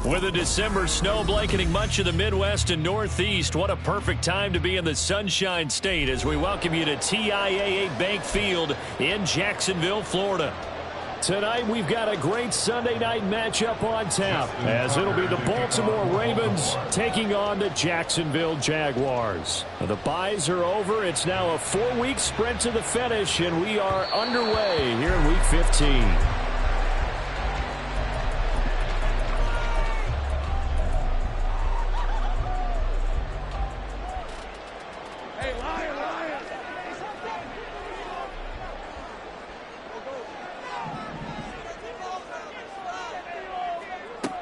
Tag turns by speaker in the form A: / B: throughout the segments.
A: With a December snow blanketing much of the Midwest and Northeast, what a perfect time to be in the Sunshine State as we welcome you to TIAA Bank Field in Jacksonville, Florida. Tonight, we've got a great Sunday night matchup on tap, as it'll be the Baltimore Ravens taking on the Jacksonville Jaguars. The byes are over. It's now a 4-week sprint to the finish, and we are underway here in Week 15.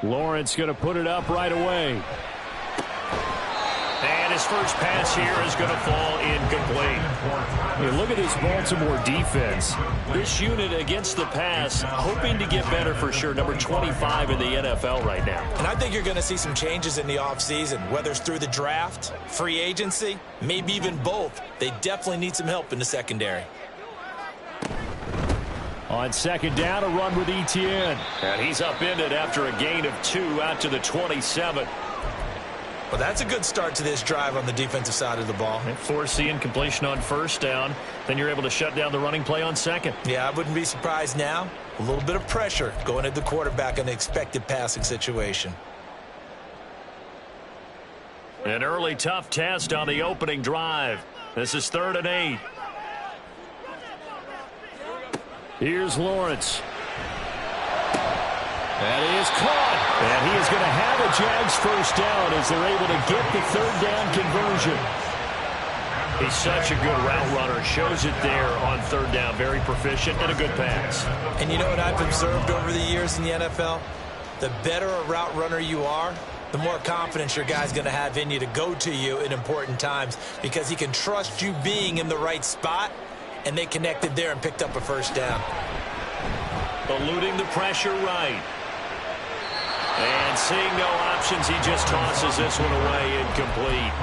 A: Lawrence going to put it up right away.
B: And his first pass here is going to fall incomplete.
A: Hey, look at this Baltimore defense.
B: This unit against the pass, hoping to get better for sure. Number 25 in the NFL right now.
C: And I think you're going to see some changes in the offseason, whether it's through the draft, free agency, maybe even both. They definitely need some help in the secondary.
A: On second down, a run with Etienne.
B: And he's upended after a gain of 2 out to the 27.
C: Well, that's a good start to this drive on the defensive side of the ball.
B: Force the incompletion on first down. Then you're able to shut down the running play on second.
C: Yeah, I wouldn't be surprised now. A little bit of pressure going at the quarterback in the expected passing situation.
B: An early tough test on the opening drive. This is 3rd and 8.
A: Here's Lawrence. That is caught. And he is going to have a Jags first down as they're able to get the 3rd down conversion.
B: He's such a good route runner. Shows it there on 3rd down. Very proficient and a good pass.
C: And you know what I've observed over the years in the NFL? The better a route runner you are, the more confidence your guy's going to have in you to go to you in important times because he can trust you being in the right spot. And they connected there and picked up a first down.
B: Eluding the pressure right. And seeing no options, he just tosses this one away incomplete.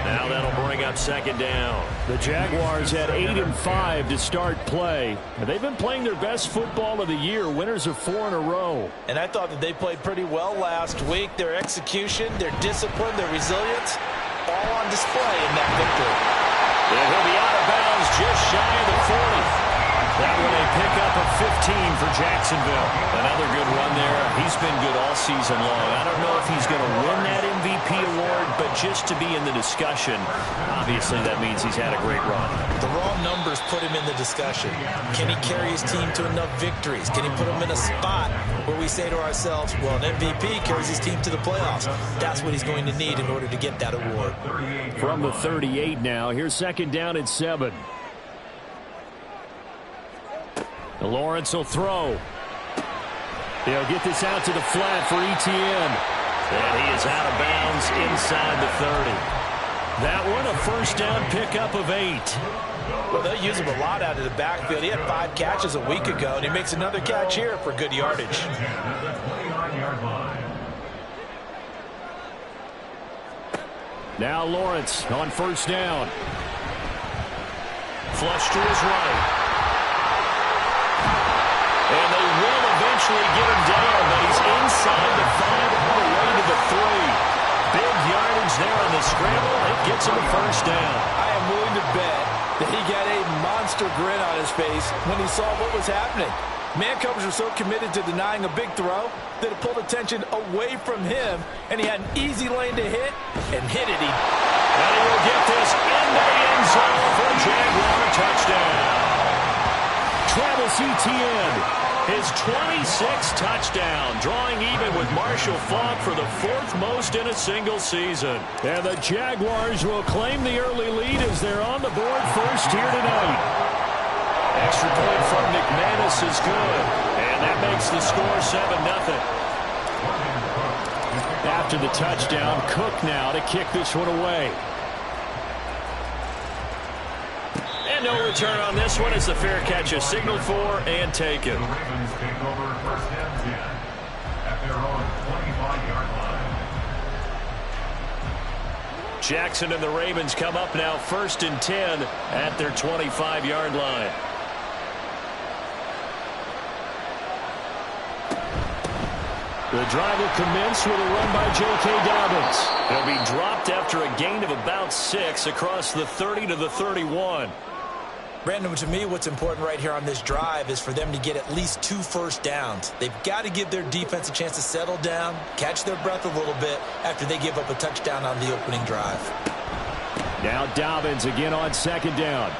B: Now that'll bring up 2nd down.
A: The Jaguars had 8-5 to start play. And they've been playing their best football of the year, winners of 4 in a row.
C: And I thought that they played pretty well last week. Their execution, their discipline, their resilience, all on display in that victory.
B: And he'll be out of bounds just shy of the 40. That one a pickup of 15 for Jacksonville.
A: Another good run there. He's been good all season long. I don't know if he's going to win that MVP award, but just to be in the discussion, obviously that means he's had a great run.
C: The raw numbers put him in the discussion. Can he carry his team to enough victories? Can he put him in a spot where we say to ourselves, well, an MVP carries his team to the playoffs. That's what he's going to need in order to get that award.
A: From the 38 now, here's 2nd down at 7. Lawrence will throw. He'll get this out to the flat for Etienne.
B: And he is out of bounds inside the 30.
A: That one a first down pickup of 8.
C: Well, they'll use him a lot out of the backfield. He had 5 catches a week ago, and he makes another catch here for good yardage.
A: Now Lawrence on first down.
B: Flush to his right. And they will eventually get him down, but he's inside the 5 all the way to the 3. Big yardage there on the scramble. It gets him a first down.
C: I am willing to bet that he got a monster grin on his face when he saw what was happening. Man coverage was so committed to denying a big throw that it pulled attention away from him, and he had an easy lane to hit, and hit it.
B: And he will get this into the end zone for a Jaguar touchdown.
A: Travis Etienne,
B: his 26th touchdown, drawing even with Marshall Faulk for the 4th most in a single season.
A: And the Jaguars will claim the early lead as they're on the board first here tonight.
B: Extra point from McManus is good, and that makes the score 7-0.
A: After the touchdown, Cook now to kick this one away.
B: And no return on this one as the fair catch is signaled for and taken. Jackson and the Ravens come up now 1st and 10 at their 25-yard line.
A: The drive will commence with a run by J.K. Dobbins. He'll be dropped after a gain of about 6 across the 30 to the 31.
C: Brandon, to me, what's important right here on this drive is for them to get at least 2 first downs. They've got to give their defense a chance to settle down, catch their breath a little bit after they give up a touchdown on the opening drive.
A: Now Dobbins again on second down.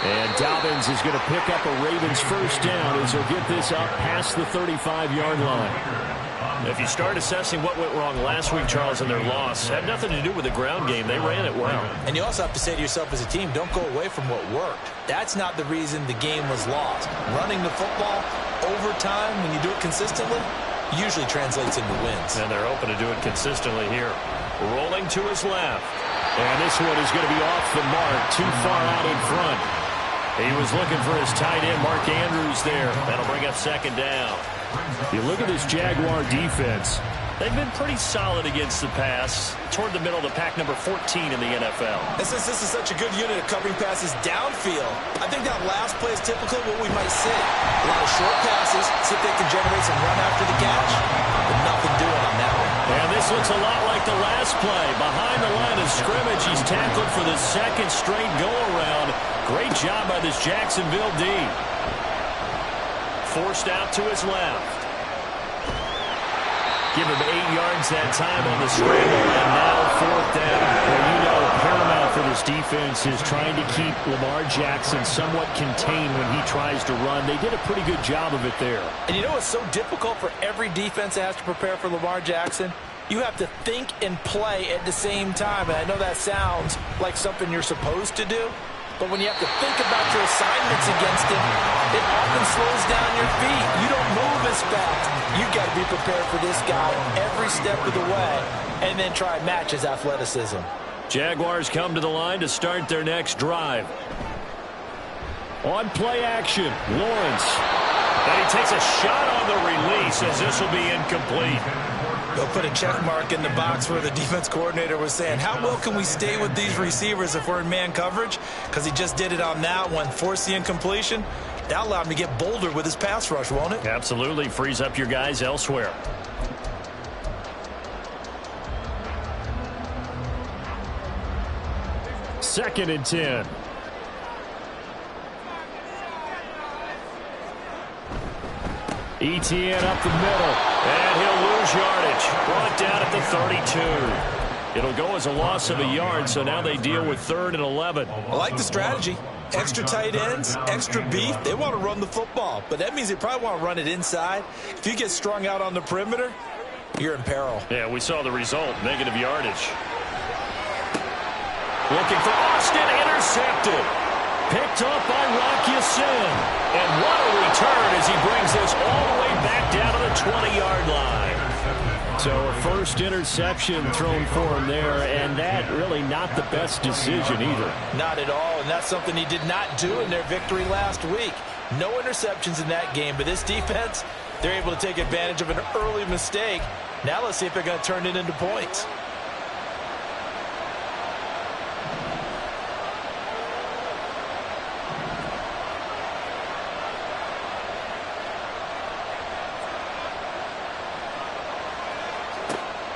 A: And Dobbins is going to pick up a Ravens first down as he'll get this up past the 35-yard line.
B: If you start assessing what went wrong last week, Charles, in their loss, had nothing to do with the ground game. They ran it well.
C: And you also have to say to yourself as a team, don't go away from what worked. That's not the reason the game was lost. Running the football over time, when you do it consistently, usually translates into wins.
B: And they're hoping to do it consistently here. Rolling to his left.
A: And this one is going to be off the mark, too far out in front.
B: He was looking for his tight end, Mark Andrews, there. That'll bring up second down.
A: You look at this Jaguar defense.
B: They've been pretty solid against the pass, toward the middle of the pack, number 14 in the NFL.
C: And since this is such a good unit of covering passes downfield, I think that last play is typical of what we might see. A lot of short passes, see if they can generate some run after the catch, but nothing doing on that one.
B: And this looks a lot like the last play. Behind the line of scrimmage, he's tackled for the second straight go-around. Great job by this Jacksonville D. Forced out to his left. Give him 8 yards that time on the scramble, and now fourth down.
A: Well, you know, paramount for this defense is trying to keep Lamar Jackson somewhat contained when he tries to run. They did a pretty good job of it there.
C: And you know what's so difficult for every defense that has to prepare for Lamar Jackson? You have to think and play at the same time. And I know that sounds like something you're supposed to do. But when you have to think about your assignments against him, it often slows down your feet. You don't move as fast. You've got to be prepared for this guy every step of the way and then try and match his athleticism.
B: Jaguars come to the line to start their next drive.
A: On play action, Lawrence.
B: And he takes a shot on the release as this will be incomplete.
C: They'll put a check mark in the box where the defense coordinator was saying, how well can we stay with these receivers if we're in man coverage? Because he just did it on that one, forced the incompletion. That allowed him to get bolder with his pass rush, won't it?
B: Absolutely. Frees up your guys elsewhere.
A: Second and 10. ETN up the middle.
B: And he'll lose yardage. Brought down at the 32. It'll go as a loss of a yard, so now they deal with 3rd and 11.
C: I like the strategy. Extra tight ends, extra beef. They want to run the football, but that means they probably want to run it inside. If you get strung out on the perimeter, you're in peril.
B: Yeah, we saw the result, negative yardage. Looking for Austin, intercepted. Picked up by Rock Ya-Sin. And what a return as he brings this all the way back down to the 20-yard line.
A: So a first interception thrown for him there, and that really not the best decision either.
C: Not at all, and that's something he did not do in their victory last week. No interceptions in that game, but this defense, they're able to take advantage of an early mistake. Now let's see if they're going to turn it into points.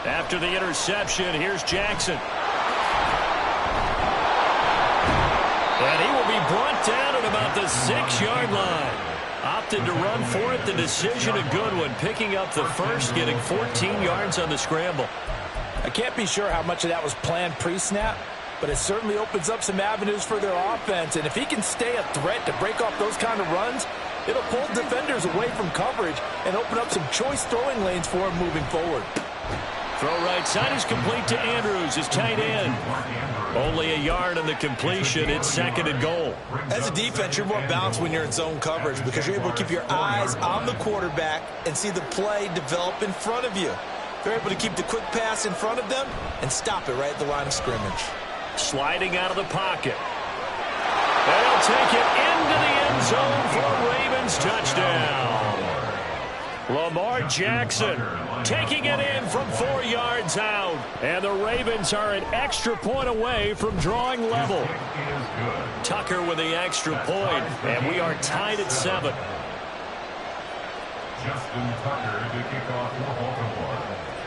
B: After the interception, here's Jackson. And he will be brought down at about the 6-yard line. Opted to run for it. The decision a good one. Picking up the first, getting 14 yards on the scramble.
C: I can't be sure how much of that was planned pre-snap, but it certainly opens up some avenues for their offense. And if he can stay a threat to break off those kind of runs, it'll pull defenders away from coverage and open up some choice throwing lanes for him moving forward.
B: Throw right side is complete to Andrews, his tight end. Only a yard on the completion. It's 2nd and goal.
C: As a defense, you're more balanced when you're in zone coverage because you're able to keep your eyes on the quarterback and see the play develop in front of you. They're able to keep the quick pass in front of them and stop it right at the line of scrimmage.
B: Sliding out of the pocket. They'll take it into the end zone for a Ravens touchdown. Lamar Jackson taking it in from 4 yards out.
A: And the Ravens are an extra point away from drawing level.
B: Tucker with the extra point, and we are tied at 7.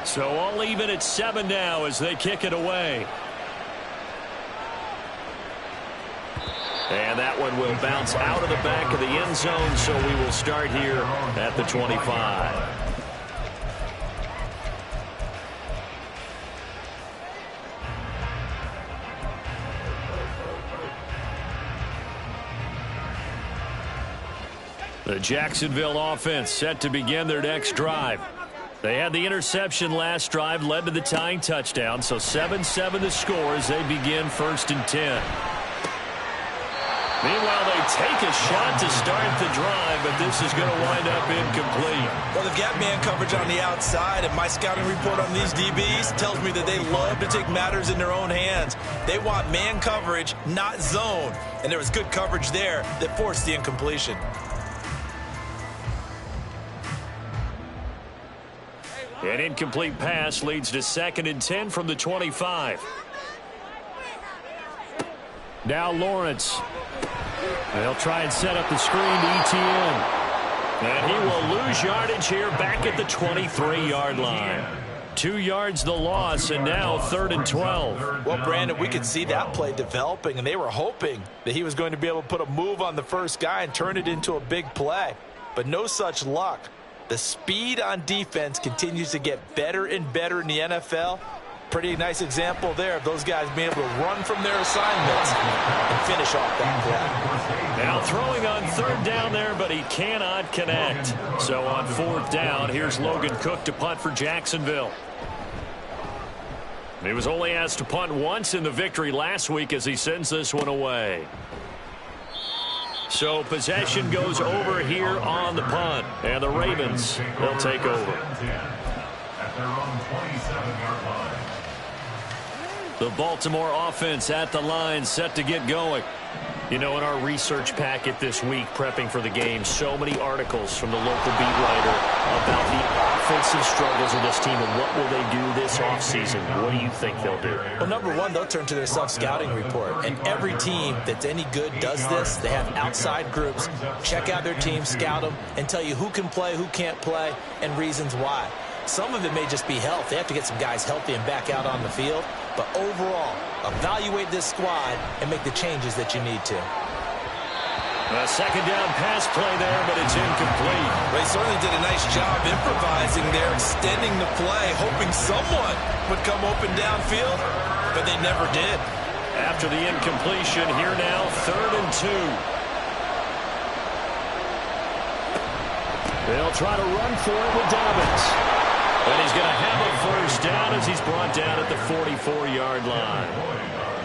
A: So all even at 7 now as they kick it away. And that one will bounce out of the back of the end zone, so we will start here at the 25. The Jacksonville offense set to begin their next drive. They had the interception last drive, led to the tying touchdown, so 7-7 the score as they begin 1st and 10. Meanwhile, they take a shot to start the drive, but this is going to wind up incomplete.
C: Well, they've got man coverage on the outside, and my scouting report on these DBs tells me that they love to take matters in their own hands. They want man coverage, not zone, and there was good coverage there that forced the incompletion.
A: An incomplete pass leads to 2nd and 10 from the 25. Now Lawrence. They'll try and set up the screen to ETN. And he will lose yardage here back at the 23-yard line. 2 yards the loss, and now 3rd and 12.
C: Well, Brandon, we could see that play developing, and they were hoping that he was going to be able to put a move on the first guy and turn it into a big play. But no such luck. The speed on defense continues to get better and better in the NFL. Pretty nice example there of those guys being able to run from their assignments and finish off that play.
A: Now throwing on 3rd down there, but he cannot connect. So on 4th down, here's Logan Cook to punt for Jacksonville. He was only asked to punt once in the victory last week as he sends this one away. So possession goes over here on the punt. And the Ravens, they'll take over. The Baltimore offense at the line, set to get going. You know, in our research packet this week, prepping for the game, so many articles from the local beat writer about the offensive struggles of this team and what will they do this offseason. What do you think they'll do?
C: Well, number one, they'll turn to their self-scouting report. And every team that's any good does this. They have outside groups, check out their team, scout them, and tell you who can play, who can't play, and reasons why. Some of it may just be health. They have to get some guys healthy and back out on the field. But overall, evaluate this squad and make the changes that you need to.
A: A 2nd down pass play there, but it's incomplete.
C: They certainly did a nice job improvising there, extending the play, hoping someone would come open downfield, but they never did.
A: After the incompletion, here now, 3rd and 2. They'll try to run for it with Dobbins. And he's going to have a 1st down as he's brought down at the 44-yard line.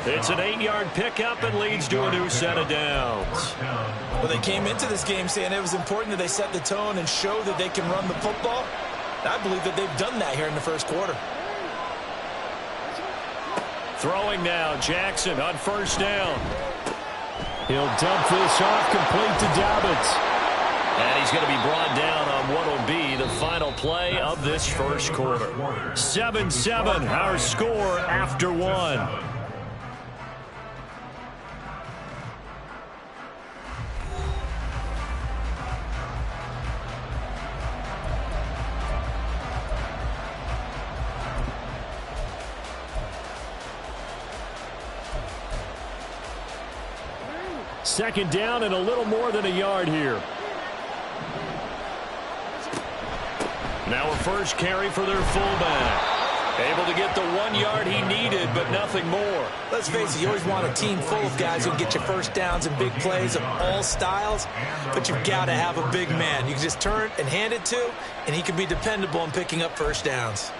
A: It's an 8-yard pickup and leads to a new set of downs.
C: Well, they came into this game saying it was important that they set the tone and show that they can run the football. And I believe that they've done that here in the 1st quarter.
A: Throwing now, Jackson on 1st down. He'll dump this off complete to Dobbins. And he's going to be brought down on what will be the final play of this 1st quarter. 7-7, our score after 1. Second down and a little more than a yard here. Now a 1st carry for their fullback. Able to get the 1 yard he needed, but nothing more.
C: Let's face it, you always want a team full of guys who can get you 1st downs and big plays of all styles, but you've got to have a big man. You can just turn and hand it to, and he can be dependable in picking up 1st downs.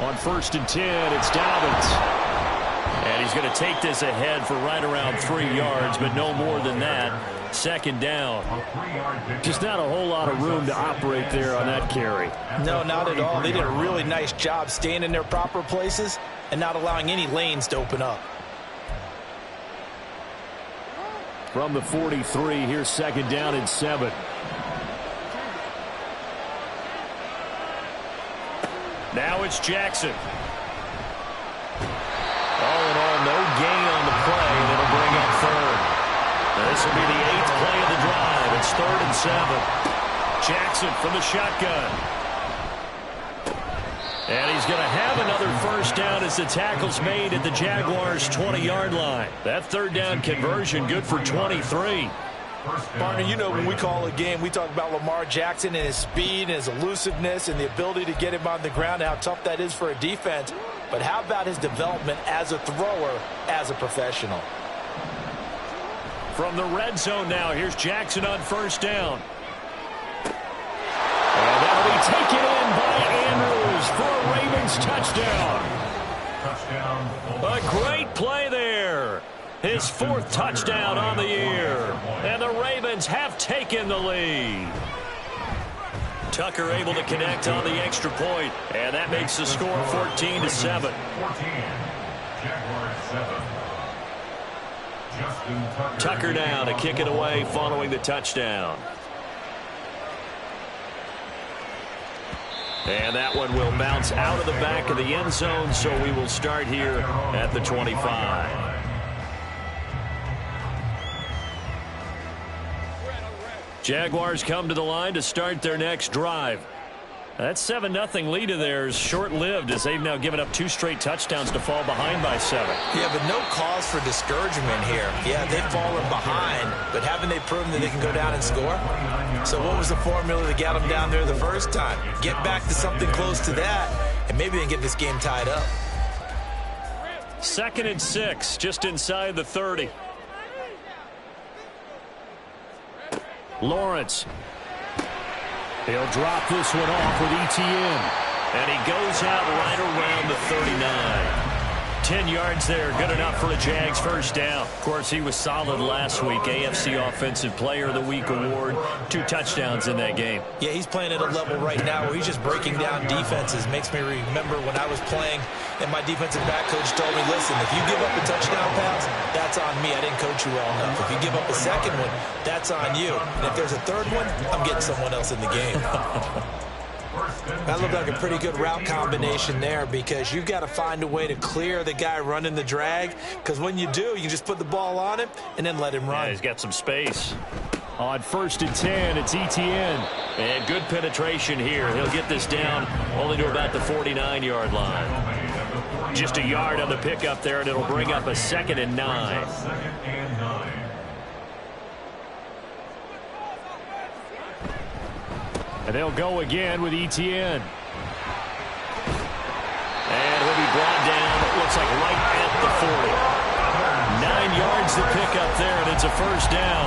A: On 1st and 10, it's Dobbins. And he's going to take this ahead for right around 3 yards, but no more than that. 2nd down. Just not a whole lot of room to operate there on that carry.
C: No, not at all. They did a really nice job staying in their proper places and not allowing any lanes to open up.
A: From the 43, here's 2nd down and 7. Now it's Jackson. This will be the 8th play of the drive. It's 3rd and 7. Jackson from the shotgun. And he's going to have another first down as the tackle's made at the Jaguars' 20-yard line. That 3rd down conversion good for 23.
C: Partner, you know when we call a game, we talk about Lamar Jackson and his speed and his elusiveness and the ability to get him on the ground and how tough that is for a defense. But how about his development as a thrower, as a professional?
A: From the red zone now, here's Jackson on first down. And that'll be taken in by Andrews for a Ravens touchdown. A great play there. His 4th touchdown on the year. And the Ravens have taken the lead. Tucker able to connect on the extra point. And that makes the score 14-7. Tucker now to kick it away following the touchdown. And that one will bounce out of the back of the end zone, so we will start here at the 25. Jaguars come to the line to start their next drive. That 7-0 lead of theirs short-lived as they've now given up 2 straight touchdowns to fall behind by 7.
C: Yeah, but no cause for discouragement here. Yeah, they've fallen behind, but haven't they proven that they can go down and score? So what was the formula that got them down there the first time? Get back to something close to that, and maybe they can get this game tied up.
A: 2nd and 6, just inside the 30. Lawrence. He'll drop this one off with ETN. And he goes out right around the 39. 10 yards there, good enough for a Jags first down. Of course, he was solid last week. AFC Offensive Player of the Week award. 2 touchdowns in that game.
C: Yeah, he's playing at a level right now where he's just breaking down defenses. Makes me remember when I was playing and my defensive back coach told me, listen, if you give up a touchdown pass, that's on me. I didn't coach you well enough. If you give up a second one, that's on you. And if there's a third one, I'm getting someone else in the game. That looked like a pretty good route combination there because you've got to find a way to clear the guy running the drag, because when you do, you just put the ball on him and then let him run.
A: Yeah, he's got some space. On 1st and 10, it's ETN. And good penetration here. He'll get this down only to about the 49-yard line. Just a yard on the pickup there, and it'll bring up a 2nd and 9. And they'll go again with ETN. And he'll be brought down, it looks like right at the 40. 9 yards to pick up there, and it's a first down.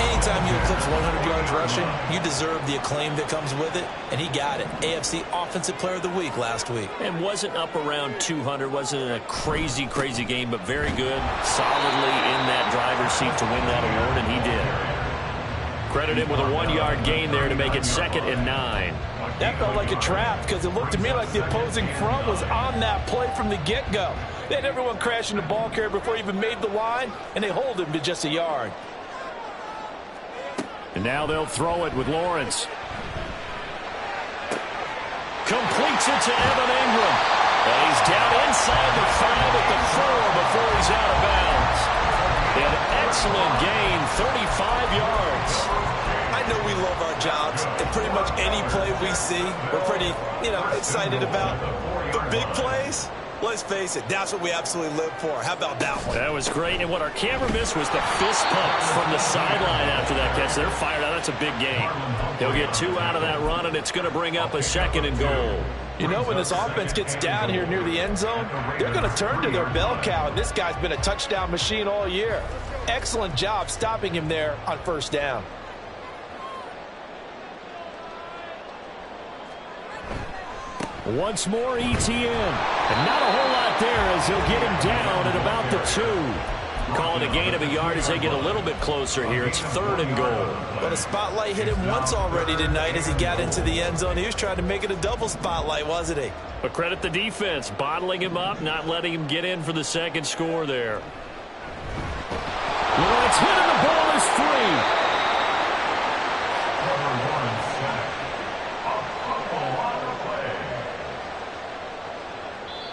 C: Anytime you eclipse 100 yards rushing, you deserve the acclaim that comes with it, and he got it. AFC Offensive Player of the Week last week.
A: And wasn't up around 200, wasn't a crazy, crazy game, but very good, solidly in that driver's seat to win that award, and he did. Credit him with a 1-yard gain there to make it 2nd and 9.
D: That felt like a trap because it looked to me like the opposing front was on that play from the get-go. They had everyone crashing the ball carrier before he even made the line, and they hold him to just a yard.
A: And now they'll throw it with Lawrence. Completes it to Evan Ingram. And he's down inside the 5 at the 4 before he's out of bounds. An excellent gain, 35 yards.
C: I know we love our jobs, and pretty much any play we see, we're pretty, excited about. The big plays, let's face it, that's what we absolutely live for. How about that one?
A: That was great, and what our camera missed was the fist pump from the sideline after that catch. They're fired out. That's a big game. He'll get 2 out of that run, and it's going to bring up a 2nd and goal.
D: You know, when this offense gets down here near the end zone, they're going to turn to their bell cow, and this guy's been a touchdown machine all year. Excellent job stopping him there on first down.
A: Once more, ETN. And not a whole lot there as he'll get him down at about the 2. Call it a gain of a yard as they get a little bit closer here. It's 3rd and goal.
C: Well, the spotlight hit him once already tonight as he got into the end zone. He was trying to make it a double spotlight, wasn't he?
A: But credit the defense, bottling him up, not letting him get in for the 2nd score there. Well, it's hit and the ball is free.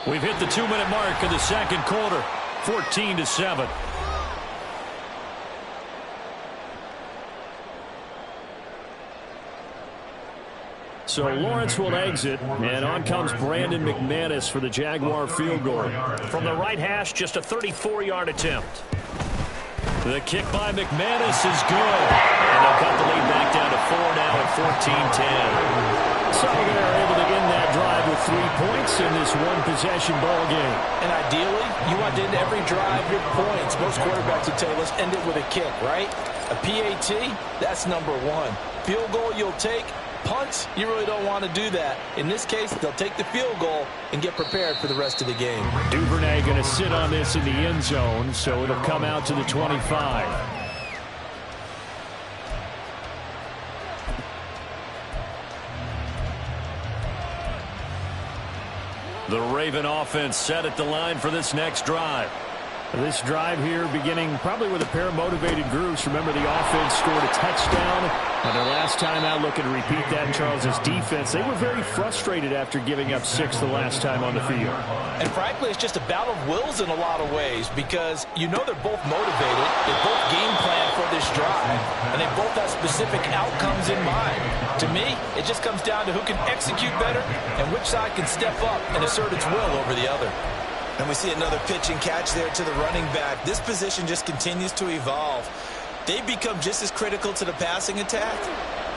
A: We've hit the 2-minute mark of the 2nd quarter, 14-7. So Lawrence will exit, and on comes Brandon McManus for the Jaguar field goal.
B: From the right hash, just a 34-yard attempt. The kick by McManus is good. And they'll cut the lead back down to 4 now at 14-10.
A: So they're able to end that drive with 3 points in this one-possession ball game.
D: And ideally, you want to end every drive with points. Most quarterbacks would tell you, let's end it with a kick, right? A PAT, that's number one. Field goal you'll take. Punts, you really don't want to do that. In this case, they'll take the field goal and get prepared for the rest of the game.
A: Duvernay going to sit on this in the end zone, so it'll come out to the 25.
B: The Raven offense set at the line for this next drive.
A: This drive here beginning probably with a pair of motivated groups. Remember, the offense scored a touchdown on their last time out. Looking to repeat that in Charles's defense. They were very frustrated after giving up 6 the last time on the field.
D: And frankly, it's just a battle of wills in a lot of ways because you know they're both motivated. They both game plan for this drive, and they both have specific outcomes in mind. To me, it just comes down to who can execute better and which side can step up and assert its will over the other.
C: And we see another pitch and catch there to the running back. This position just continues to evolve. They become just as critical to the passing attack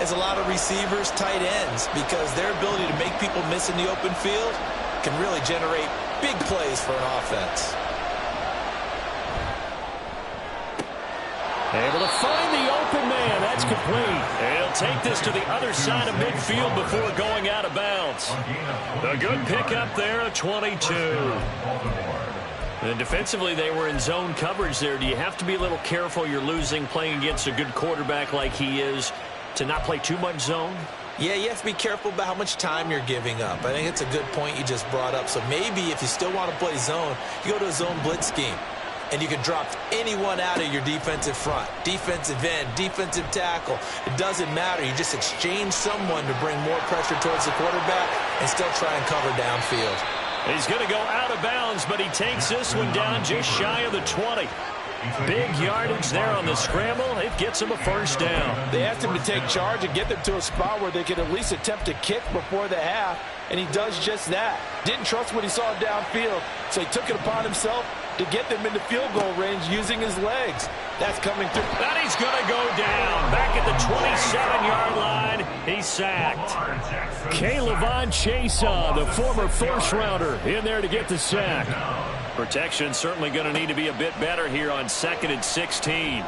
C: as a lot of receivers, tight ends, because their ability to make people miss in the open field can really generate big plays for an offense.
A: Able to find the open man. That's complete.
B: He'll take this to the other side of midfield before going out of bounds. A good pickup there at 22. And defensively, they were in zone coverage there. Do you have to be a little careful? You're losing playing against a good quarterback like he is to not play too much zone?
C: Yeah, you have to be careful about how much time you're giving up. I think it's a good point you just brought up. So maybe if you still want to play zone, you go to a zone blitz scheme. And you can drop anyone out of your defensive front, defensive end, defensive tackle. It doesn't matter. You just exchange someone to bring more pressure towards the quarterback and still try and cover downfield.
B: He's going to go out of bounds, but he takes this one down just shy of the 20. Big yardage there on the scramble. It gets him a first down.
D: They asked him to take charge and get them to a spot where they could at least attempt to kick before the half, and he does just that. Didn't trust what he saw downfield, so he took it upon himself to get them into field goal range using his legs. That's coming through.
B: And he's going to go down. Back at the 27-yard line, he's sacked.
A: K'Lavon Chason, the former first-rounder, in there to get the sack.
B: Protection certainly going to need to be a bit better here on 2nd and 16.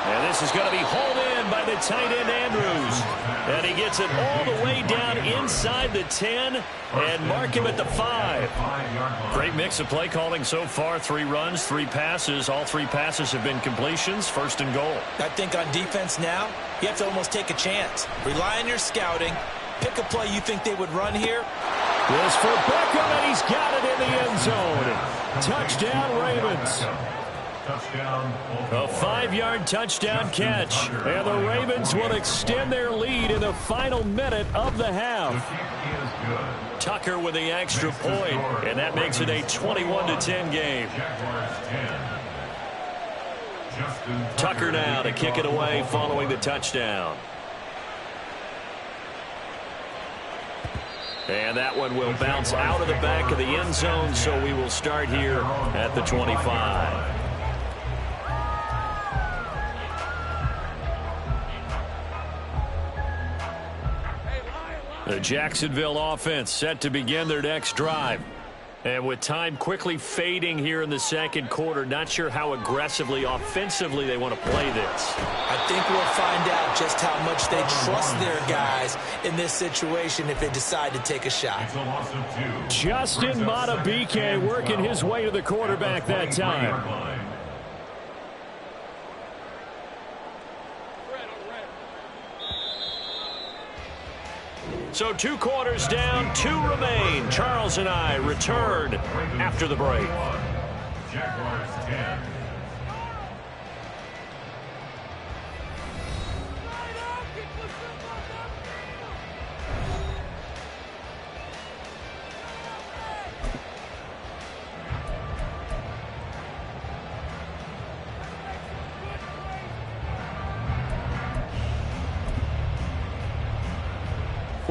B: And this is going to be hauled in by the tight end Andrews. And he gets it all the way down inside the 10 and mark him at the 5. Great mix of play calling so far. 3 runs, 3 passes. All 3 passes have been completions. 1st and goal.
C: I think on defense now, you have to almost take a chance. Rely on your scouting. Pick a play you think they would run here.
A: This for Beckham, and he's got it in the end zone. Touchdown, Ravens.
B: A 5-yard touchdown catch.
A: And the Ravens will extend their lead in the final minute of the half.
B: Tucker with the extra point, and that makes it a 21-10 game. Tucker now to kick it away following the touchdown. And that one will bounce out of the back of the end zone, so we will start here at the 25. The Jacksonville offense set to begin their next drive. And with time quickly fading here in the 2nd quarter, not sure how aggressively, offensively they want to play this.
C: I think we'll find out just how much they trust their guys in this situation if they decide to take a shot.
A: Justin Madubuike working his way to the quarterback that time.
B: So 2 quarters down, 2 remain. Charles and I return after the break. Jaguars 10.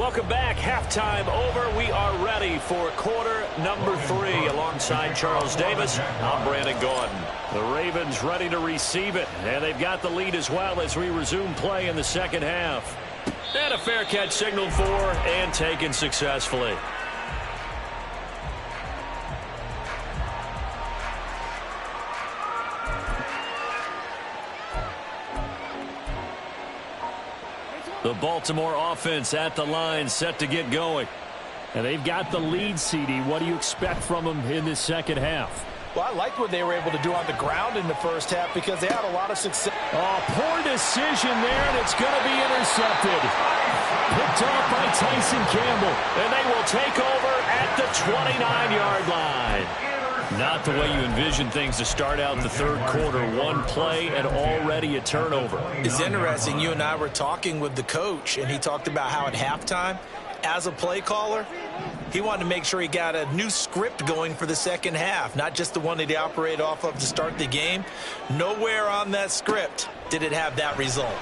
A: Welcome back. Halftime over. We are ready for quarter number 3. Alongside Charles Davis, I'm Brandon Gordon. The Ravens ready to receive it, and they've got the lead as well as we resume play in the second half. And a fair catch signaled for and taken successfully. The Baltimore offense at the line, set to get going. And they've got the lead, CD. What do you expect from them in this second half?
D: Well, I like what they were able to do on the ground in the first half because they had a lot of success.
A: Oh, poor decision there, and it's going to be intercepted. Picked off by Tyson Campbell, and they will take over at the 29-yard line. Not the way you envision things to start out the third quarter. One play and already a turnover.
C: It's interesting. You and I were talking with the coach, and he talked about how at halftime, as a play caller, he wanted to make sure he got a new script going for the second half, not just the one that he operated off of to start the game. Nowhere on that script did it have that result.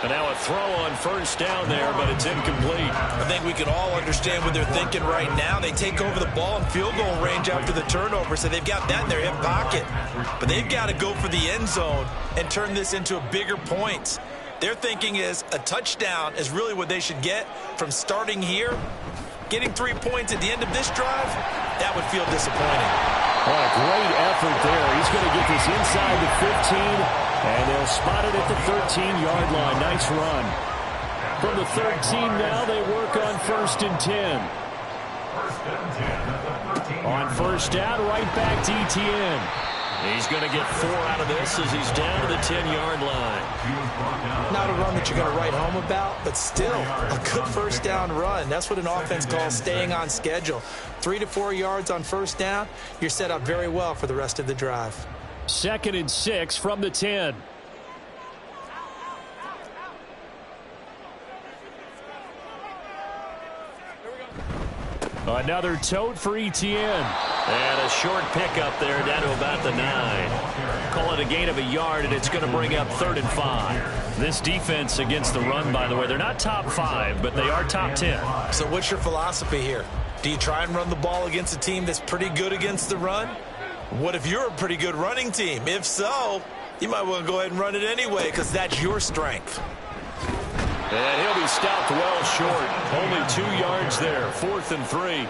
A: And now a throw on first down there, but it's incomplete.
C: I think we can all understand what they're thinking right now. They take over the ball in field goal range after the turnover, so they've got that in their hip pocket. But they've got to go for the end zone and turn this into a bigger points. Their thinking is a touchdown is really what they should get from starting here. Getting 3 points at the end of this drive, that would feel disappointing.
A: Oh, a great effort there. He's going to get this inside the 15, and they'll spot it at the 13-yard line. Nice run. From the 13 now, they work on 1st and 10. On first down, right back to Etienne. He's going to get 4 out of this as he's down to the 10-yard line.
C: Not a run that you're going to write home about, but still a good first down run. That's what an offense calls staying on schedule. 3 to 4 yards on first down, you're set up very well for the rest of the drive.
A: 2nd and 6 from the 10. Another tote for Etienne. And a short pickup there down to about the 9. Call it a gain of a yard, and it's going to bring up 3rd and 5. This defense against the run, by the way, they're not top 5, but they are top 10.
C: So what's your philosophy here? Do you try and run the ball against a team that's pretty good against the run? What if you're a pretty good running team? If so, you might want to go ahead and run it anyway because that's your strength.
A: And he'll be stopped well short. Only 2 yards there. 4th and 3.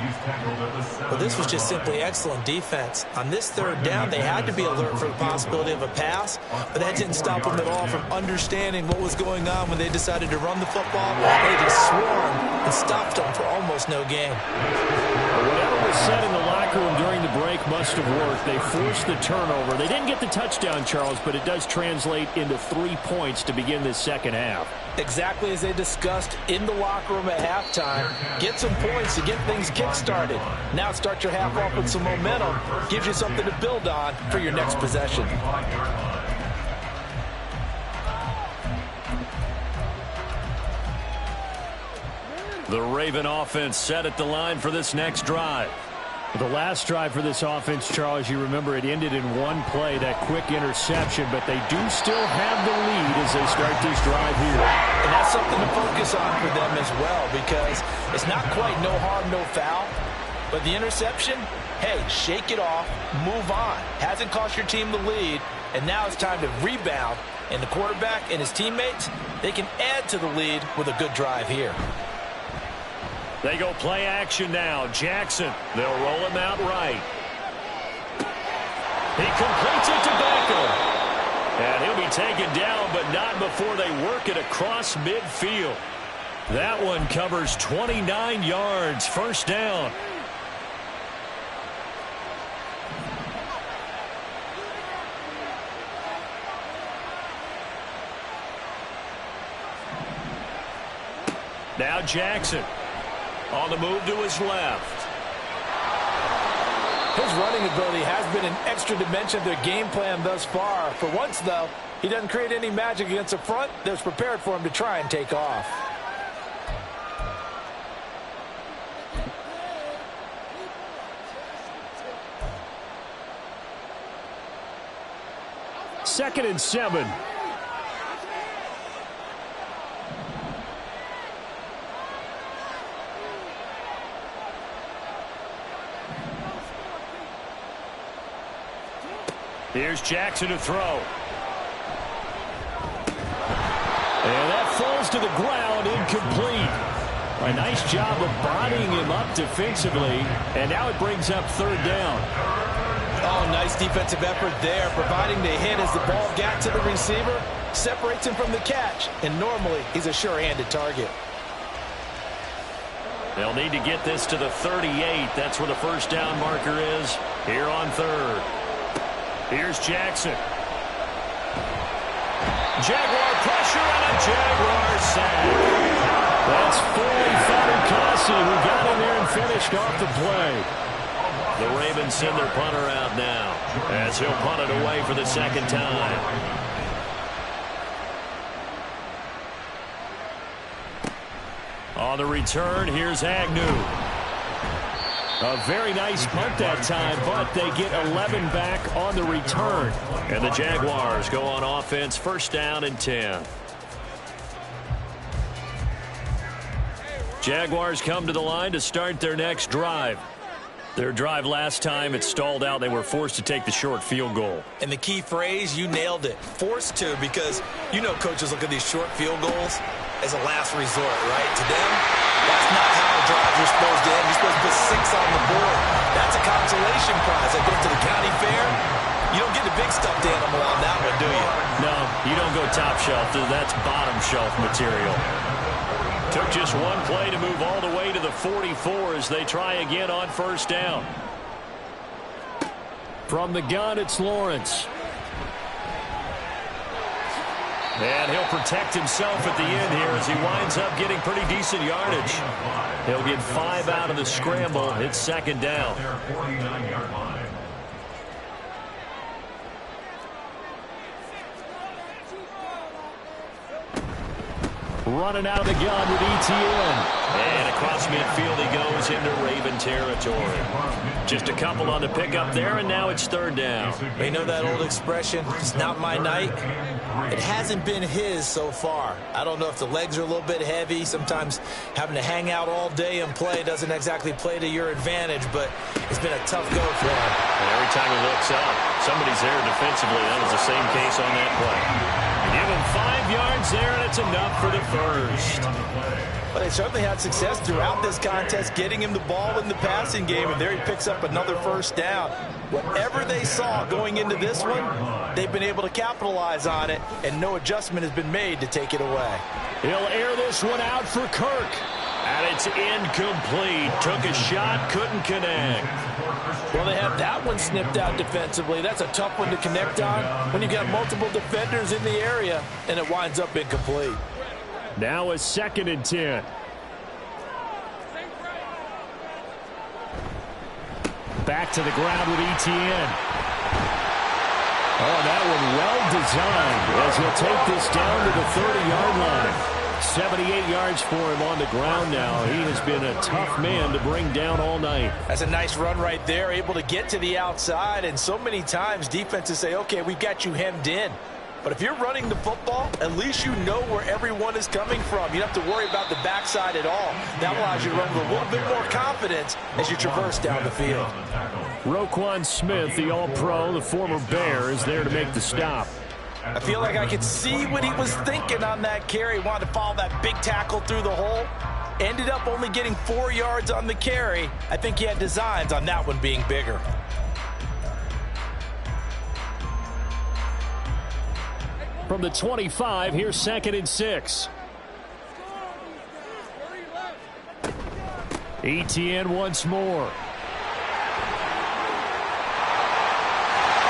C: Well, this was just simply excellent defense. On this 3rd down, they had to be alert for the possibility of a pass, but that didn't stop them at all from understanding what was going on when they decided to run the football. They just swarmed and stopped them for almost no gain.
A: Whatever was said in the locker room during the break must have worked. They forced the turnover. They didn't get the touchdown, Charles, but it does translate into 3 points to begin this second half.
D: Exactly as they discussed in the locker room at halftime. Get some points to get things kick-started. Now start your half off with some momentum. Gives you something to build on for your next possession.
A: The Raven offense set at the line for this next drive. The last drive for this offense, Charles, you remember it ended in one play, that quick interception, but they do still have the lead as they start this drive here.
D: And that's something to focus on for them as well, because it's not quite no harm, no foul, but the interception, hey, shake it off, move on. Hasn't cost your team the lead, and now it's time to rebound, and the quarterback and his teammates, they can add to the lead with a good drive here.
A: They go play action now. Jackson, they'll roll him out right. He completes it to Beckham. And he'll be taken down, but not before they work it across midfield. That one covers 29 yards. First down. Now Jackson. On the move to his left.
D: His running ability has been an extra dimension to their game plan thus far. For once, though, he doesn't create any magic against the front that's prepared for him to try and take off.
A: Second and 7. Here's Jackson to throw. And that falls to the ground, incomplete. A nice job of bodying him up defensively, and now it brings up third down.
D: Oh, nice defensive effort there, providing the hit as the ball got to the receiver, separates him from the catch, and normally he's a sure-handed target.
A: They'll need to get this to the 38. That's where the first down marker is here on third. Here's Jackson. Jaguar pressure and a Jaguar sack. That's Foley Fatukasi who got in there and finished off the play.
B: The Ravens send their punter out now as he'll punt it away for the second time.
A: On the return, here's Agnew. A very nice punt that time, but they get 11 back on the return.
B: And the Jaguars go on offense, first down and 10.
A: Jaguars come to the line to start their next drive. Their drive last time, it stalled out. They were forced to take the short field goal.
C: And the key phrase, you nailed it. Forced to, because you know coaches look at these short field goals as a last resort, right? To them, that's not how drives are supposed to end. You're supposed to put 6 on the board. That's a consolation prize. I've been to the county fair. You don't get a big stuffed animal on that one, do you?
A: No, you don't go top shelf. That's bottom shelf material.
B: Took just one play to move all the way to the 44 as they try again on first down.
A: From the gun, it's Lawrence.
B: And he'll protect himself at the end here as he winds up getting pretty decent yardage.
A: He'll get 5 out of the scramble. It's second down. Running out of the gun with ETN.
B: And across midfield he goes into Raven territory. Just a couple on the pickup there, and now it's third down.
C: You know that old expression, it's not my night? It hasn't been his so far. I don't know if the legs are a little bit heavy. Sometimes having to hang out all day and play doesn't exactly play to your advantage, but it's been a tough go for him.
B: And every time he looks up, somebody's there defensively. That was the same case on that play. Give him 5 yards there, and it's enough for the first.
D: But they certainly had success throughout this contest, getting him the ball in the passing game, and there he picks up another first down. Whatever they saw going into this one, they've been able to capitalize on it, and no adjustment has been made to take it away.
A: He'll air this one out for Kirk.
B: And it's incomplete. Took a shot, couldn't connect.
D: Well, they had that one snipped out defensively. That's a tough one to connect on when you've got multiple defenders in the area, and it winds up incomplete.
A: Now a 2nd and 10. Back to the ground with ETN. Oh, that one well designed as he'll take this down to the 30-yard line. 78 yards for him on the ground now. He has been a tough man to bring down all night.
D: That's a nice run right there, able to get to the outside, and so many times defenses say, okay, we've got you hemmed in. But if you're running the football, at least you know where everyone is coming from. You don't have to worry about the backside at all. That allows you to run with a little bit more confidence as you traverse down the field.
A: Roquan Smith, the All-Pro, the former Bear, is there to make the stop.
D: I feel like I could see what he was thinking on that carry. He wanted to follow that big tackle through the hole. Ended up only getting 4 yards on the carry. I think he had designs on that one being bigger.
A: From the 25, here's 2nd and 6. ETN once more.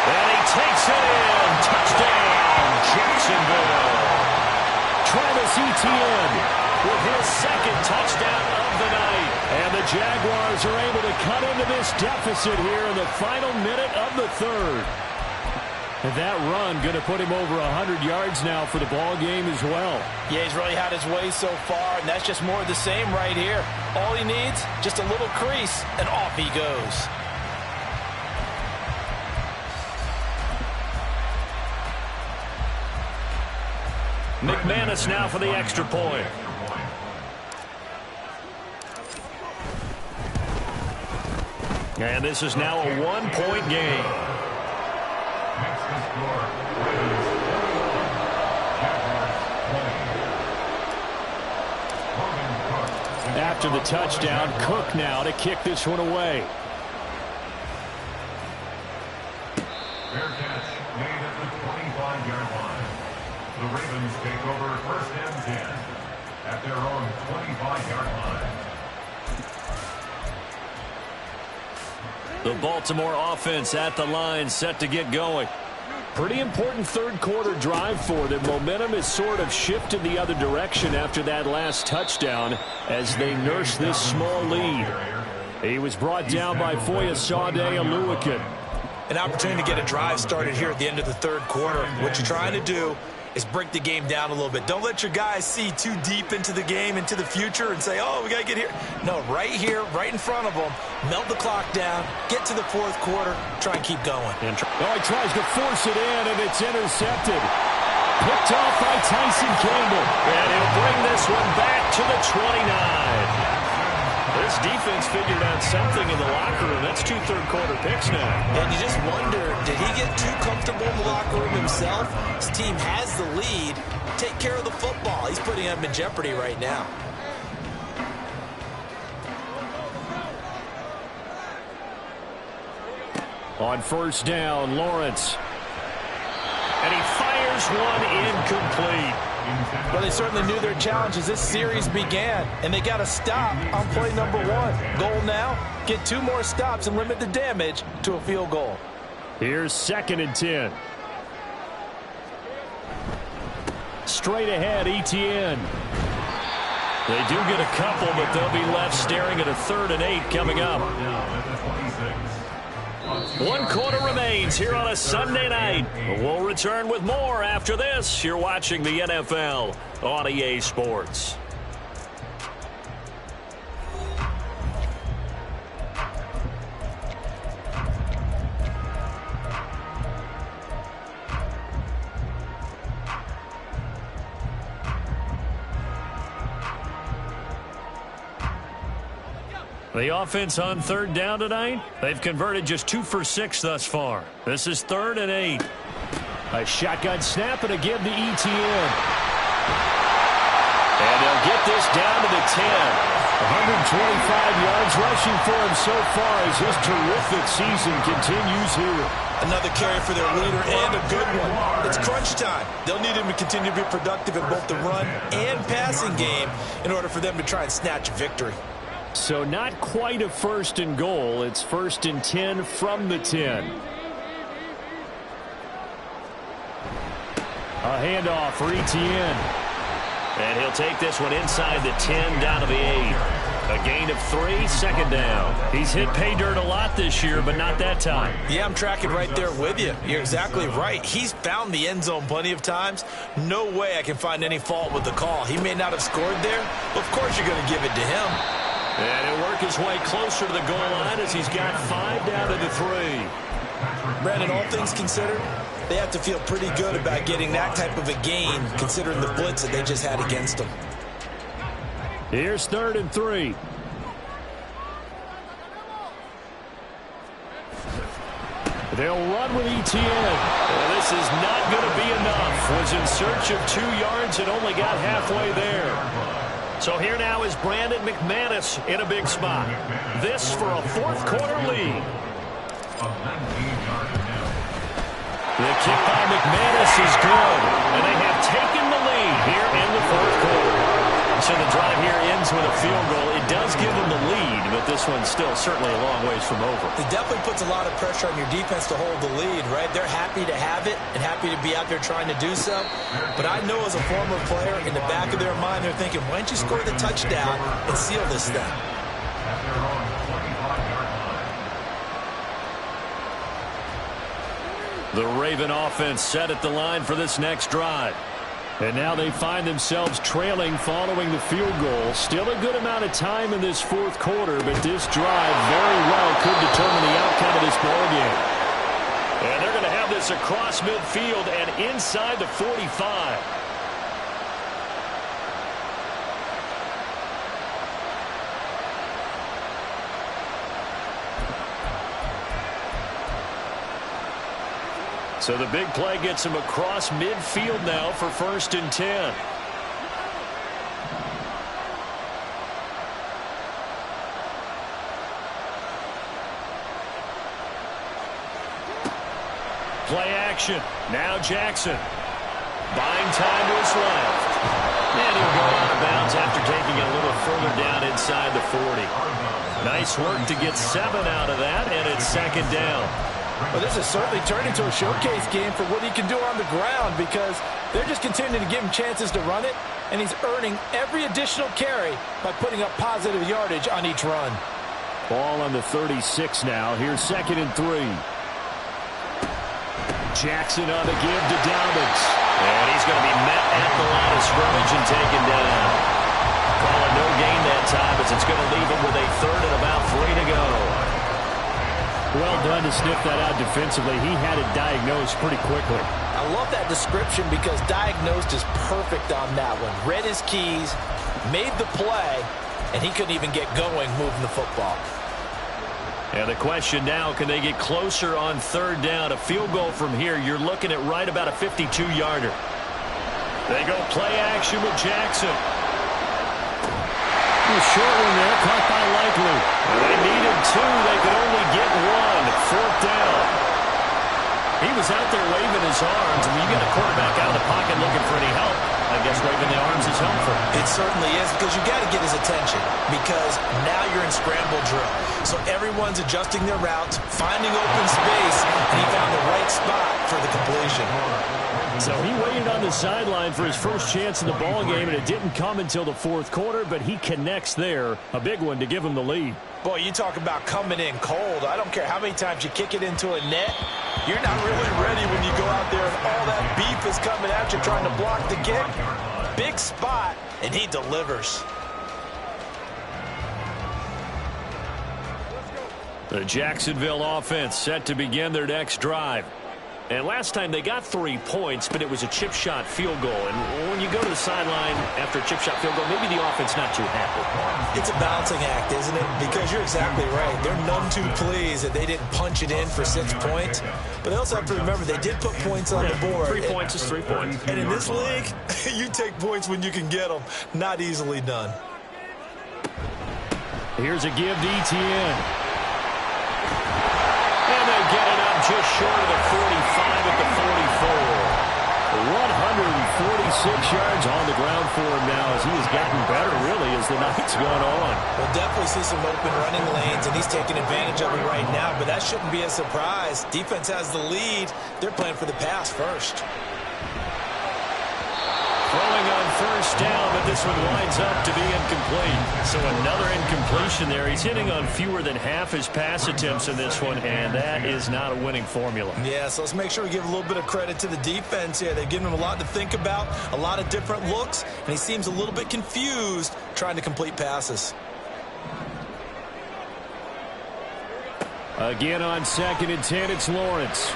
B: And he takes it in. Touchdown, Jacksonville.
A: Travis Etienne
B: with his 2nd touchdown of the night.
A: And the Jaguars are able to cut into this deficit here in the final minute of the 3rd. And that run going to put him over 100 yards now for the ball game as well.
D: Yeah, he's really had his way so far, and that's just more of the same right here. All he needs, just a little crease, and off he goes.
B: McManus now for the extra point.
A: And this is now a 1-point game. After the touchdown, Cook now to kick this one away.
E: Fair catch made at the 25-yard line. The Ravens take over 1st and 10 at their own 25-yard line.
A: The Baltimore offense at the line, set to get going. Pretty important third-quarter drive for them. Momentum has sort of shifted the other direction after that last touchdown as they nurse this small lead. He was brought down by Foyesade Oluwakan.
C: An opportunity to get a drive started here at the end of the third quarter. What you're trying to do is break the game down a little bit. Don't let your guys see too deep into the game, into the future, and say, oh, we got to get here. No, right here, right in front of them, melt the clock down, get to the fourth quarter, try and keep going.
A: He tries to force it in, and it's intercepted. Picked off by Tyson Campbell. And he'll bring this one back to the 29. This defense figured out something in the locker room. That's 2 third-quarter picks now.
C: And you just wonder, did he get too comfortable in the locker room himself? His team has the lead. Take care of the football. He's putting them in jeopardy right now.
A: On 1st down, Lawrence. And he fires one incomplete.
D: Well, they certainly knew their challenges. This series began, and they got to stop on play number 1. Goal now, get 2 more stops and limit the damage to a field goal.
A: Here's 2nd and 10. Straight ahead, Etienne. They do get a couple, but they'll be left staring at a 3rd and 8 coming up. 1 quarter remains here on a Sunday night. We'll return with more after this. You're watching the NFL on EA Sports. The offense on 3rd down tonight, they've converted just 2 for 6 thus far. This is 3rd and 8. A shotgun snap and a give to Etienne. And they'll get this down to the 10. 125 yards rushing for him so far as his terrific season continues here.
C: Another carry for their leader and a good one. It's crunch time. They'll need him to continue to be productive in both the run and passing game in order for them to try and snatch a victory.
A: So not quite a 1st and goal. It's 1st and 10 from the 10. A handoff for Etienne. And he'll take this one inside the 10 down to the 8. A gain of 3, 2nd down. He's hit pay dirt a lot this year, but not that time.
C: Yeah, I'm tracking right there with you. You're exactly right. He's found the end zone plenty of times. No way I can find any fault with the call. He may not have scored there, but of course you're going to give it to him.
A: And he'll work his way closer to the goal line as he's got 5 down to the 3.
C: Brandon, all things considered, they have to feel pretty good about getting that type of a gain considering the blitz that they just had against them.
A: Here's 3rd and 3. They'll run with Etienne. Well, this is not going to be enough. Was in search of 2 yards and only got halfway there. So here now is Brandon McManus in a big spot. This for a 4th quarter lead. The kick by McManus is good. And they have taken the lead here in the 4th quarter. So the drive here ends with a field goal. It does give them the lead, but this one's still certainly a long ways from over.
C: It definitely puts a lot of pressure on your defense to hold the lead, right? They're happy to have it and happy to be out there trying to do so. But I know as a former player, in the back of their mind, they're thinking, why don't you score the touchdown and seal this thing?
A: The Raven offense set at the line for this next drive. And now they find themselves trailing following the field goal. Still a good amount of time in this 4th quarter, but this drive very well could determine the outcome of this ballgame. And they're going to have this across midfield and inside the 45. So the big play gets him across midfield now for 1st and 10. Play action. Now Jackson. Buying time to his left. And he'll go out of bounds after taking it a little further down inside the 40. Nice work to get 7 out of that, and it's 2nd down.
D: Well, this has certainly turned into a showcase game for what he can do on the ground because they're just continuing to give him chances to run it, and he's earning every additional carry by putting up positive yardage on each run.
A: Ball on the 36 now. Here's 2nd and 3. Jackson on the give to Dobbins.
B: And he's going to be met at the line of scrimmage and taken down. Call it no gain that time as it's going to leave him with a 3rd and about 3 to go.
A: Well done to sniff that out defensively. He had it diagnosed pretty quickly.
D: I love that description because diagnosed is perfect on that one. Read his keys, made the play, and he couldn't even get going moving the football.
A: And the question now, can they get closer on 3rd down? A field goal from here, you're looking at right about a 52-yarder. They go play action with Jackson. Short one there, caught by Likely. They needed 2. They could only get 1. 4th down. He was out there waving his arms, and when you got a quarterback out of the pocket looking for any help, I guess waving the arms is helpful.
C: It certainly is because you got to get his attention because now you're in scramble drill. So everyone's adjusting their routes, finding open space, and he found the right spot for the completion.
A: So he waited on the sideline for his first chance in the ball game, and it didn't come until the 4th quarter, but he connects there. A big one to give him the lead.
D: Boy, you talk about coming in cold. I don't care how many times you kick it into a net. You're not really ready when you go out there and all that beef is coming at you trying to block the kick. Big spot, and he delivers.
A: The Jacksonville offense set to begin their next drive. And last time they got 3 points, but it was a chip shot field goal. And when you go to the sideline after a chip shot field goal, maybe the offense not too happy.
C: It's a balancing act, isn't it? Because you're exactly right. They're none too pleased that they didn't punch it in for 6 points. But they also have to remember they did put points on the board.
A: 3 points is 3 points.
C: And in this league, you take points when you can get them. Not easily done.
A: Here's a give to Etienne. And they get it up just short of the 45 at the 44. 146 yards on the ground for him now as he has gotten better, really, as the night's gone on.
C: We'll definitely see some open running lanes, and he's taking advantage of it right now, but that shouldn't be a surprise. Defense has the lead. They're playing for the pass first.
A: Throwing on 1st down, but this one winds up to be incomplete. So another incompletion there. He's hitting on fewer than half his pass attempts in this one, and that is not a winning formula.
C: Yeah, so let's make sure we give a little bit of credit to the defense here. They've given him a lot to think about, a lot of different looks, and he seems a little bit confused trying to complete passes.
A: Again on 2nd and 10, it's Lawrence.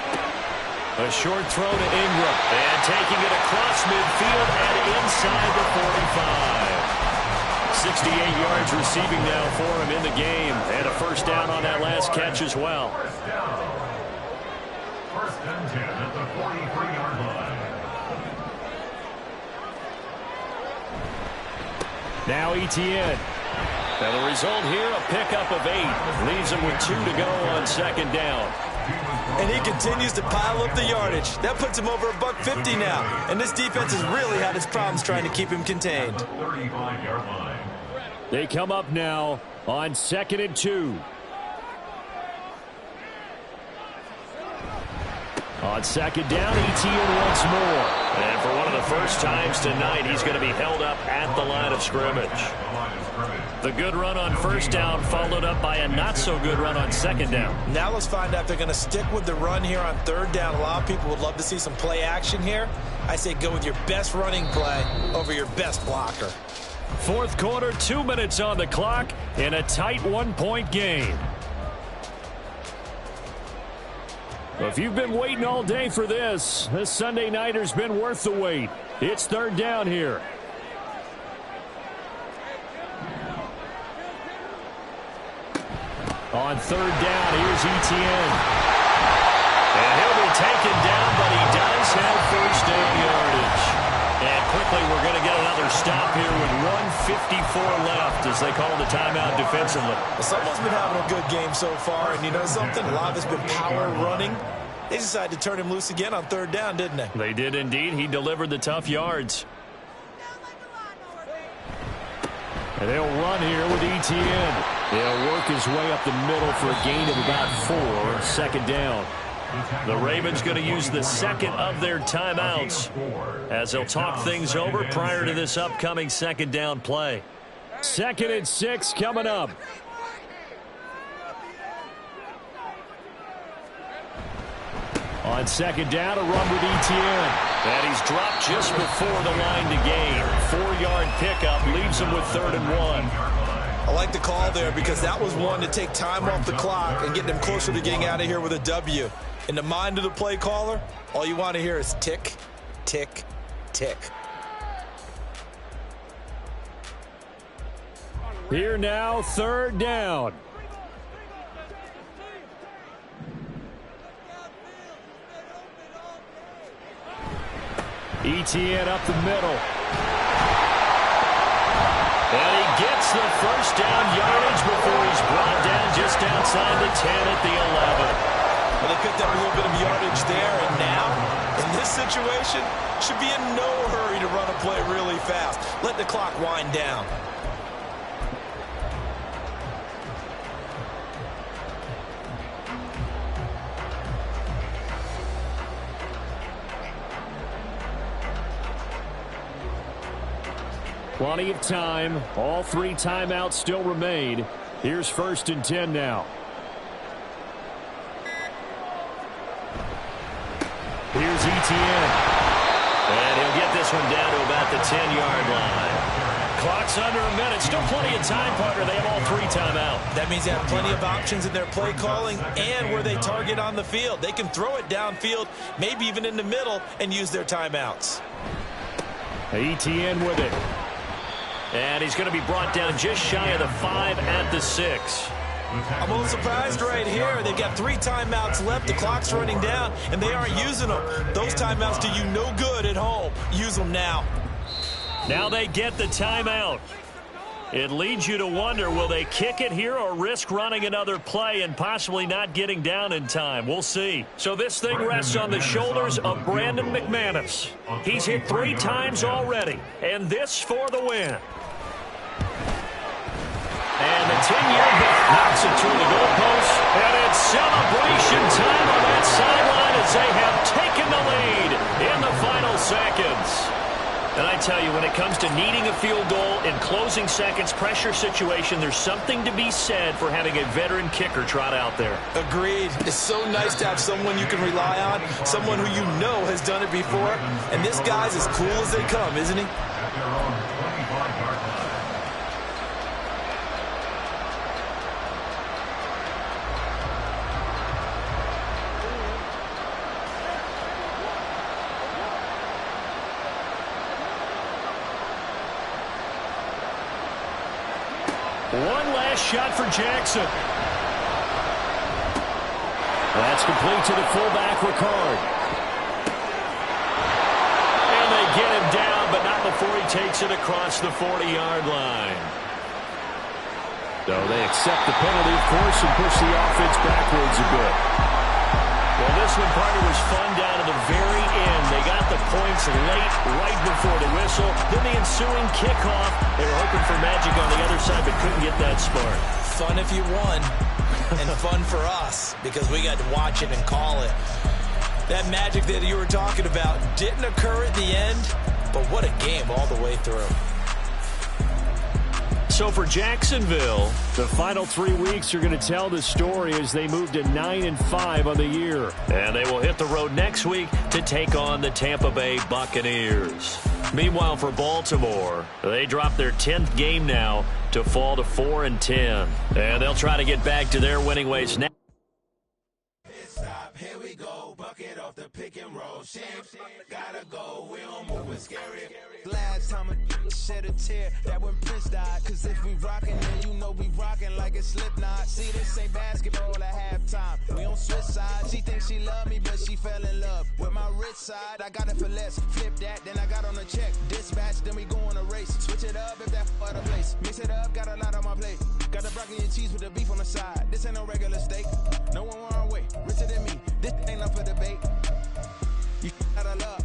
A: A short throw to Ingram. And taking it across midfield and inside the 45. 68 yards receiving now for him in the game. And a 1st down on that last catch as well.
E: 1st and 10 at the 43-yard line.
A: Now Etienne. And the result here, a pickup of 8. Leaves him with 2 to go on 2nd down.
C: And he continues to pile up the yardage. That puts him over $150 now. And this defense has really had its problems trying to keep him contained.
E: 35-yard line.
A: They come up now on 2nd and 2. On 2nd down, Etienne once more. And for one of the first times tonight, he's going to be held up at the line of scrimmage. The good run on 1st down followed up by a not-so-good run on 2nd down.
C: Now let's find out if they're going to stick with the run here on 3rd down. A lot of people would love to see some play action here. I say go with your best running play over your best blocker.
A: 4th quarter, 2 minutes on the clock in a tight 1-point game. If you've been waiting all day for this Sunday nighter's been worth the wait. It's 3rd down here. On 3rd down, here's Etienne. And he'll be taken down, but he does have first down yardage. And quickly we're going to get another stop here with 1:54 left as they call the timeout defensively.
C: Well, someone's been having a good game so far, and you know something? A lot of it's been power running. They decided to turn him loose again on third down, didn't they?
A: They did indeed. He delivered the tough yards. And they'll run here with Etienne. He'll work his way up the middle for a gain of about 4, second down. The Ravens going to use the second of their timeouts as they'll talk things over prior to this upcoming second down play. 2nd and 6 coming up. On second down, a run with Etienne. And he's dropped just before the line to gain. 4-yard pickup leaves him with 3rd and 1.
C: I like the call there because that was one to take time off the clock and get them closer to getting out of here with a W. In the mind of the play caller, all you want to hear is tick, tick, tick.
A: Here now, 3rd down. Etienne up the middle. And he gets the first down yardage before he's brought down just outside the 10 at the 11.
C: Well, they picked up a little bit of yardage there, and now, in this situation, should be in no hurry to run a play really fast. Let the clock wind down.
A: Plenty of time. All 3 timeouts still remain. Here's 1st and 10 now. Here's Etienne. And he'll get this one down to about the 10-yard line. Clock's under a minute. Still plenty of time, partner. They have all 3 timeout.
C: That means they have plenty of options in their play calling and where they target on the field. They can throw it downfield, maybe even in the middle, and use their timeouts.
A: Etienne with it. And he's going to be brought down just shy of the 5 at the 6.
C: I'm a little surprised right here. They've got 3 timeouts left. The clock's running down, and they aren't using them. Those timeouts do you no good at home. Use them now.
A: Now they get the timeout. It leads you to wonder, will they kick it here or risk running another play and possibly not getting down in time? We'll see. So this thing rests on the shoulders of Brandon McManus. He's hit 3 times already, and this for the win. And the 10-year vet knocks it through the goalpost. And it's celebration time on that sideline as they have taken the lead in the final seconds. And I tell you, when it comes to needing a field goal in closing seconds, pressure situation, there's something to be said for having a veteran kicker trot out there.
C: Agreed. It's so nice to have someone you can rely on, someone who you know has done it before. And this guy's as cool as they come, isn't he?
E: At their own 25-yard line.
A: One last shot for Jackson. That's complete to the fullback, Ricard. And they get him down, but not before he takes it across the 40-yard line. So they accept the penalty, of course, and push the offense backwards a bit. Well, this one, partner, was fun down to the very end. They got the points late, right before the whistle. Then the ensuing kickoff. They were hoping for magic on the other side, but couldn't get that spark.
C: Fun if you won, and fun for us, because we got to watch it and call it. That magic that you were talking about didn't occur at the end, but what a game all the way through.
A: So for Jacksonville, the final 3 weeks are going to tell the story as they move to 9-5 on the year. And they will hit the road next week to take on the Tampa Bay Buccaneers. Meanwhile, for Baltimore, they drop their 10th game now to fall to 4-10. And they'll try to get back to their winning ways now.
F: Here we go, bucket off the pick and roll. Shit, gotta go, we don't move with scary.
G: Last time a shed a tear, that when Prince died. Cause if we rockin', then you know we rockin' like a Slipknot. See, this ain't basketball at halftime. We on switch sides. She thinks she love me, but she fell in love with my rich side. I got it for less. Flip that, then I got on a check. Dispatch, then we go on a race. Switch it up if that out of place. Mix it up, got a lot on my plate. Got the broccoli and cheese with the beef on the side. This ain't no regular steak. No one wrong way, richer than me. This ain't up for debate. You out of luck.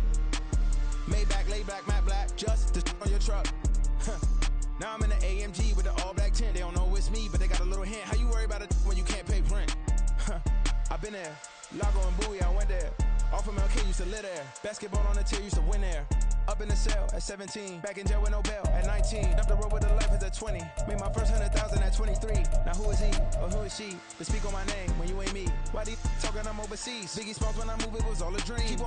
G: Maybach, lay back, matte black, just to on your truck. Now I'm in the AMG with the all black tint. They don't know it's me, but they got a little hint. How you worry about it when you can't pay rent? I've been there. Lago and Bowie, I went there. Off of MLK, used to live there. Basketball on the tier, used to win there. Up in the cell at 17. Back in jail with no bail at 19. Up the road with the life as at 20. Made my first 100,000 at 23. Now who is he or who is she to speak on my name when you ain't me? Why they talking I'm overseas? Biggie Smalls when I move, it was all a dream. Keep on